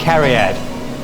Cariad.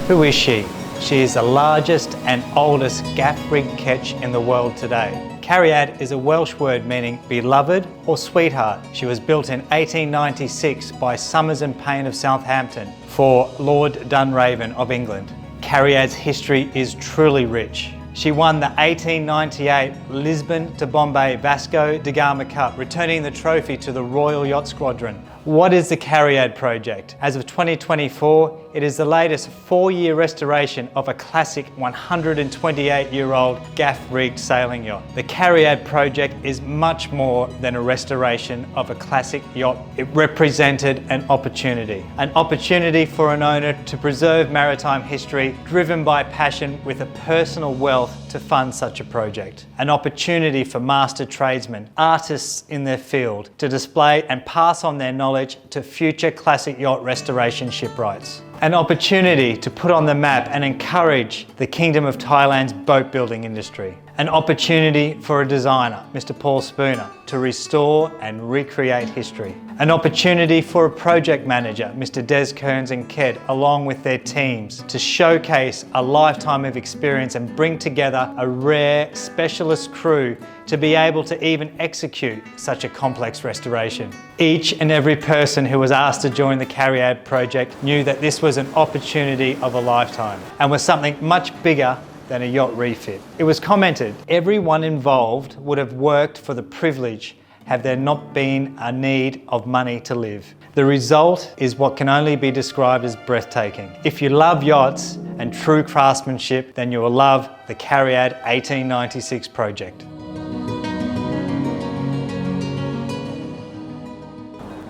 Who is she? She is the largest and oldest gaff rig ketch in the world today. Cariad is a Welsh word meaning beloved or sweetheart. She was built in 1896 by Somers and Payne of Southampton for Lord Dunraven of England. Cariad's history is truly rich. She won the 1898 Lisbon to Bombay Vasco da Gama Cup, returning the trophy to the Royal Yacht Squadron. What is the Cariad project? As of 2024, it is the latest 4-year restoration of a classic 128-year-old gaff-rigged sailing yacht. The Cariad project is much more than a restoration of a classic yacht. It represented an opportunity for an owner to preserve maritime history, driven by passion with a personal wealth to fund such a project. An opportunity for master tradesmen, artists in their field, to display and pass on their knowledge to future classic yacht restoration shipwrights. An opportunity to put on the map and encourage the Kingdom of Thailand's boat building industry. An opportunity for a designer, Mr. Paul Spooner, to restore and recreate history. An opportunity for a project manager, Mr. Des Kearns and Ked, along with their teams, to showcase a lifetime of experience and bring together a rare specialist crew to be able to even execute such a complex restoration. Each and every person who was asked to join the Cariad project knew that this was an opportunity of a lifetime and was something much bigger than a yacht refit. It was commented, everyone involved would have worked for the privilege had there not been a need of money to live. The result is what can only be described as breathtaking. If you love yachts and true craftsmanship, then you will love the Cariad 1896 project.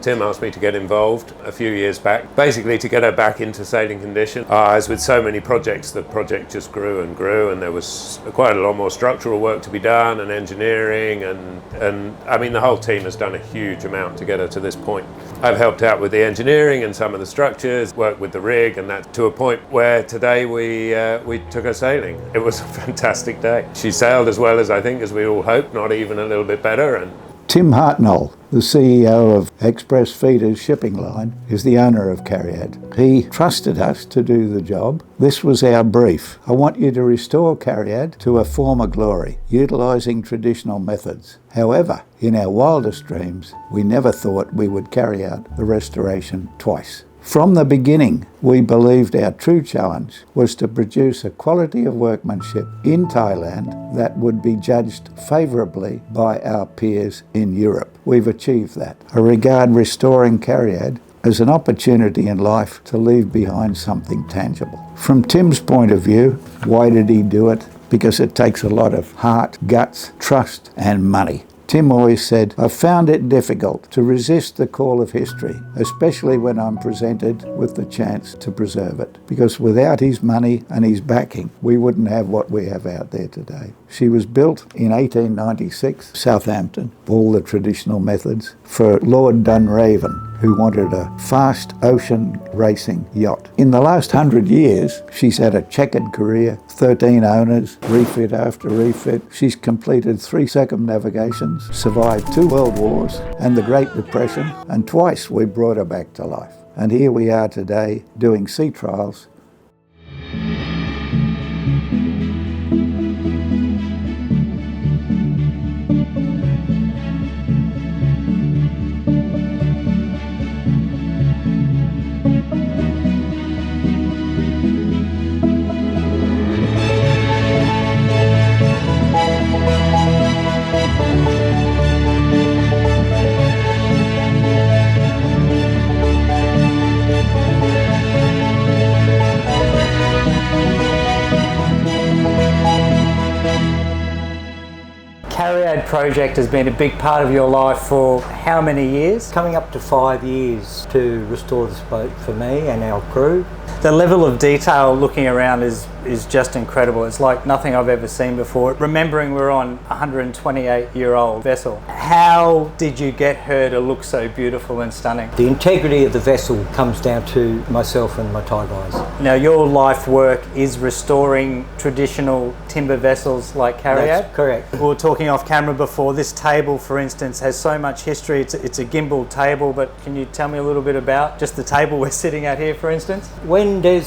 Tim asked me to get involved a few years back, basically to get her back into sailing condition. As with so many projects, the project just grew and grew, and there was quite a lot more structural work to be done and engineering, and I mean the whole team has done a huge amount to get her to this point. I've helped out with the engineering and some of the structures, worked with the rig, and that to a point where today we took her sailing. It was a fantastic day. She sailed as well as I think as we all hoped, not even a little bit better. And Tim Hartnell, the CEO of Express Feeders Shipping Line, is the owner of Cariad. He trusted us to do the job. This was our brief. I want you to restore Cariad to a former glory, utilising traditional methods. However, in our wildest dreams, we never thought we would carry out the restoration twice. From the beginning, we believed our true challenge was to produce a quality of workmanship in Thailand that would be judged favourably by our peers in Europe. We've achieved that. I regard restoring Cariad as an opportunity in life to leave behind something tangible. From Tim's point of view, why did he do it? Because it takes a lot of heart, guts, trust and money. Tim always said, I've found it difficult to resist the call of history, especially when I'm presented with the chance to preserve it. Because without his money and his backing, we wouldn't have what we have out there today. She was built in 1896, Southampton, all the traditional methods, for Lord Dunraven, who wanted a fast ocean racing yacht. In the last 100 years, she's had a checkered career, 13 owners, refit after refit. She's completed 3 circumnavigations, survived 2 world wars and the Great Depression, and twice we brought her back to life. And here we are today doing sea trials. Cariad project has been a big part of your life for how many years? Coming up to 5 years to restore this boat for me and our crew. The level of detail looking around is is just incredible. It's like nothing I've ever seen before. Remembering we're on a 128-year-old vessel, how did you get her to look so beautiful and stunning? The integrity of the vessel comes down to myself and my Thai guys. Now, your life work is restoring traditional timber vessels like Cariad? That's correct. We were talking off camera before. This table, for instance, has so much history. It's a gimbal table, but can you tell me a little bit about just the table we're sitting at here, for instance? When Des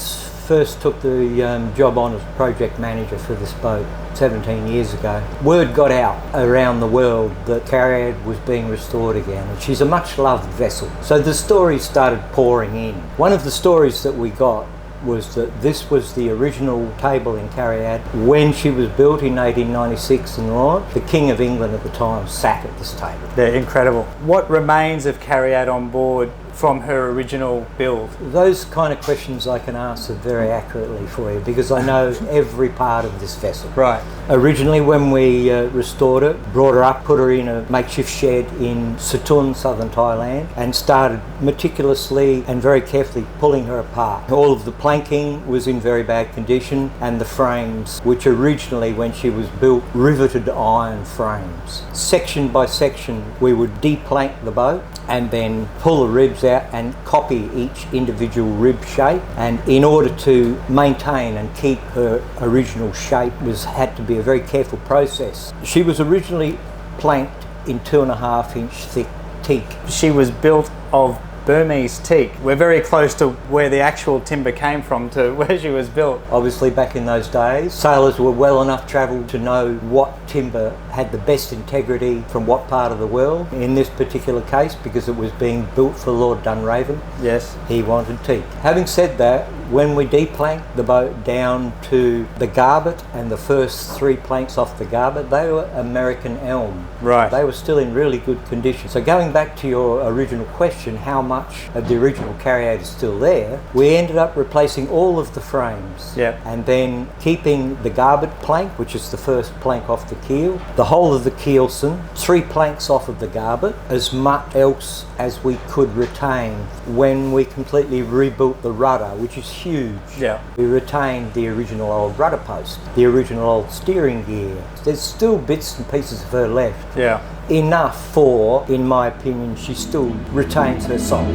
first took the job on as project manager for this boat 17 years ago, word got out around the world that Cariad was being restored again, and she's a much loved vessel. So the stories started pouring in. One of the stories that we got was that this was the original table in Cariad when she was built in 1896 and launched. The King of England at the time sat at this table. They're incredible. What remains of Cariad on board from her original build? Those kind of questions I can answer very accurately for you because I know every part of this vessel. Right. Originally, when we restored her, brought her up, put her in a makeshift shed in Satun, southern Thailand, and started meticulously and very carefully pulling her apart. All of the planking was in very bad condition, and the frames, which originally when she was built, riveted iron frames. Section by section, we would deplank the boat and then pull the ribs out and copy each individual rib shape, and in order to maintain and keep her original shape had to be a very careful process. She was originally planked in 2.5 inch thick teak. She was built of Burmese teak. We're very close to where the actual timber came from to where she was built. Obviously back in those days, sailors were well enough travelled to know what timber had the best integrity from what part of the world. In this particular case, because it was being built for Lord Dunraven, yes, he wanted teak. Having said that, when we deplanked the boat down to the garbet and the first 3 planks off the garbet, they were American elm. Right. They were still in really good condition. So going back to your original question, how much of the original Cariad is still there, we ended up replacing all of the frames. Yep. And then keeping the garbet plank, which is the first plank off the keel, the whole of the keelson, 3 planks off of the garbet, as much else as we could retain when we completely rebuilt the rudder, which is huge. Yeah. We retained the original old rudder post, the original old steering gear. There's still bits and pieces of her left. Yeah. Enough for, in my opinion, she still retains her soul.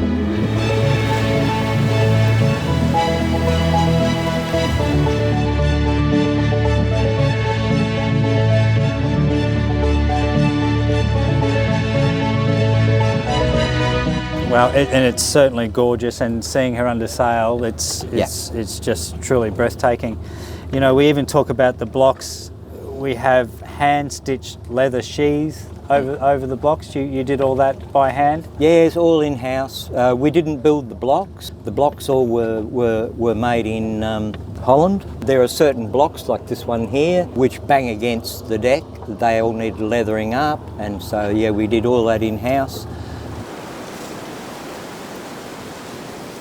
Well, and it's certainly gorgeous, and seeing her under sail, it's just truly breathtaking. You know, we even talk about the blocks. We have hand-stitched leather sheaths over the blocks. You did all that by hand? Yeah, it's all in-house. We didn't build the blocks. The blocks all were made in Holland. There are certain blocks like this one here which bang against the deck. They all need leathering up, and so yeah, we did all that in-house.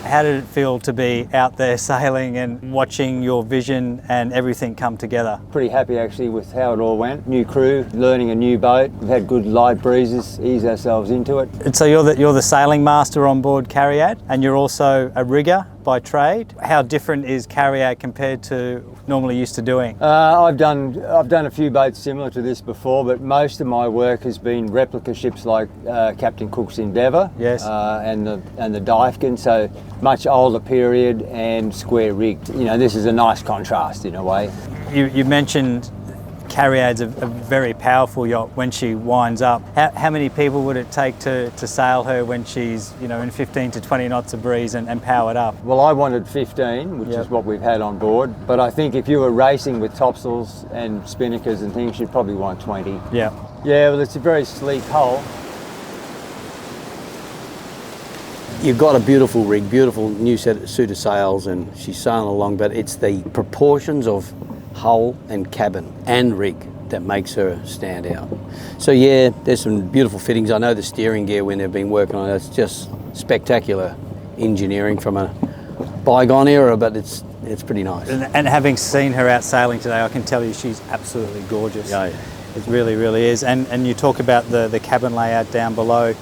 How did it feel to be out there sailing and watching your vision and everything come together? Pretty happy actually with how it all went. New crew, learning a new boat. We've had good light breezes, ease ourselves into it. And so you're the sailing master on board Cariad, and you're also a rigger by trade. How different is Cariad compared to normally used to doing? I've done a few boats similar to this before, but most of my work has been replica ships like Captain Cook's Endeavour, yes, and the Dyfkin, so much older period and square rigged. You know, this is a nice contrast in a way. You mentioned Cariad's a very powerful yacht when she winds up. How many people would it take to sail her when she's, you know, in 15 to 20 knots of breeze and powered up? Well, I wanted 15, which is what we've had on board, but I think if you were racing with topsails and spinnakers and things, you'd probably want 20. Yeah. Yeah, well, it's a very sleek hull. You've got a beautiful rig, beautiful new suit of sails, and she's sailing along, but it's the proportions of hull and cabin and rig that makes her stand out. So yeah, there's some beautiful fittings. I know the steering gear when they've been working on it, it's just spectacular engineering from a bygone era, but it's pretty nice. And having seen her out sailing today, I can tell you she's absolutely gorgeous. Yeah, yeah. It really, really is. And you talk about the cabin layout down below.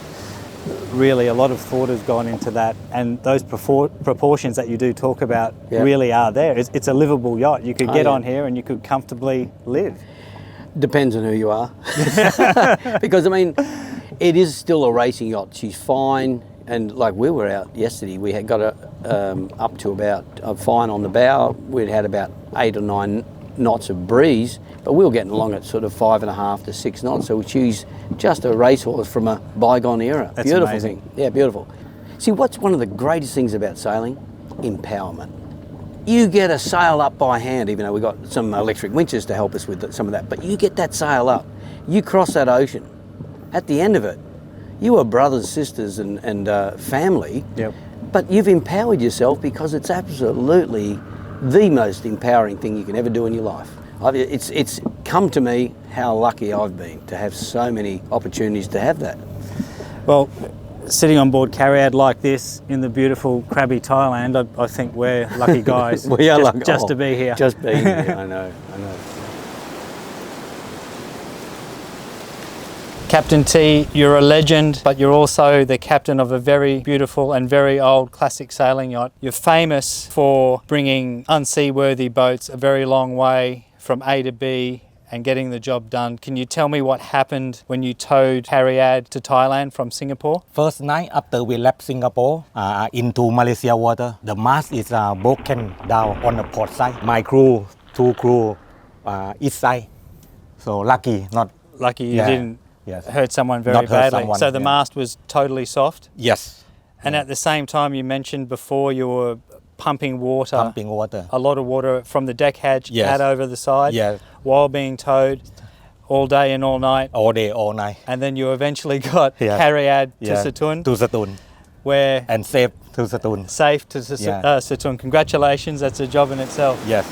really a lot of thought has gone into that, and those proportions that you do talk about really are there. It's a livable yacht. You could get on here and you could comfortably live. Depends on who you are. Because, I mean, it is still a racing yacht. She's fine. And like we were out yesterday, we had got up to about fine on the bow. We'd had about 8 or 9 knots of breeze, but we were getting along at sort of 5.5 to 6 knots. So she's just a racehorse from a bygone era. That's beautiful amazing. thing. Yeah, beautiful. See, what's one of the greatest things about sailing? Empowerment. You get a sail up by hand, even though we've got some electric winches to help us with some of that, but you get that sail up, you cross that ocean. At the end of it, you are brothers, sisters and family, but you've empowered yourself because it's absolutely the most empowering thing you can ever do in your life. It's come to me how lucky I've been to have so many opportunities to have that. Well, sitting on board Cariad like this in the beautiful Krabi Thailand, I think we're lucky guys. We are lucky. Just to be here. Just being here, I know. Captain T, you're a legend, but you're also the captain of a very beautiful and very old classic sailing yacht. You're famous for bringing unseaworthy boats a very long way from A to B and getting the job done. Can you tell me what happened when you towed Cariad to Thailand from Singapore? First night after we left Singapore into Malaysia water, the mast is broken down on the port side. My crew, 2 crew, each side. So lucky You didn't hurt someone very badly. So the mast was totally soft? Yes. And at the same time, you mentioned before you were pumping water. A lot of water from the deck hatch out over the side while being towed all day and all night. All day, all night. And then you eventually got Cariad to Satun. To Satun. Where and safe to Satun. Safe to Satun. Congratulations, that's a job in itself. Yes.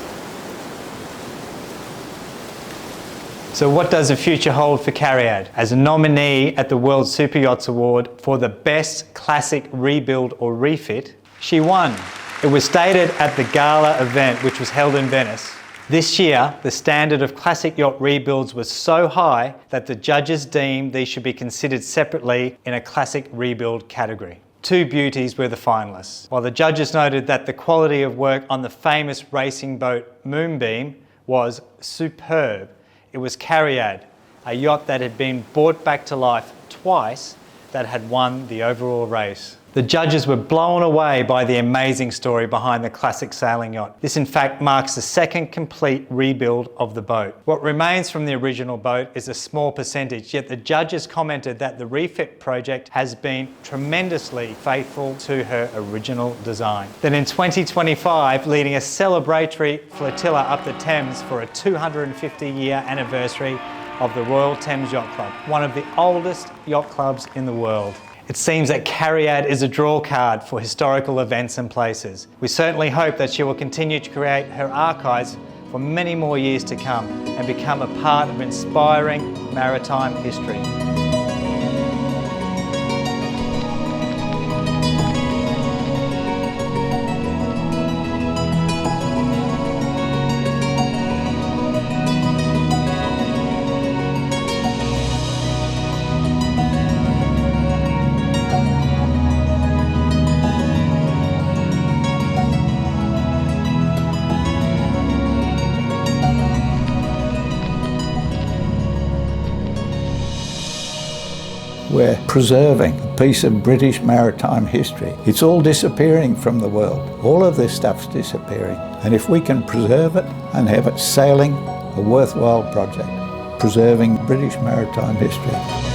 So what does the future hold for Cariad? As a nominee at the World Super Yachts Award for the Best Classic Rebuild or Refit, she won. It was stated at the gala event, which was held in Venice. This year, the standard of classic yacht rebuilds was so high that the judges deemed these should be considered separately in a classic rebuild category. 2 beauties were the finalists. While the judges noted that the quality of work on the famous racing boat Moonbeam was superb, it was Cariad, a yacht that had been brought back to life twice, that had won the overall race. The judges were blown away by the amazing story behind the classic sailing yacht. This in fact marks the second complete rebuild of the boat. What remains from the original boat is a small percentage, yet the judges commented that the refit project has been tremendously faithful to her original design. Then in 2025, leading a celebratory flotilla up the Thames for a 250-year anniversary of the Royal Thames Yacht Club, one of the oldest yacht clubs in the world. It seems that Cariad is a draw card for historical events and places. We certainly hope that she will continue to create her archives for many more years to come and become a part of inspiring maritime history. We're preserving a piece of British maritime history. It's all disappearing from the world. All of this stuff's disappearing. And if we can preserve it and have it sailing, a worthwhile project, preserving British maritime history.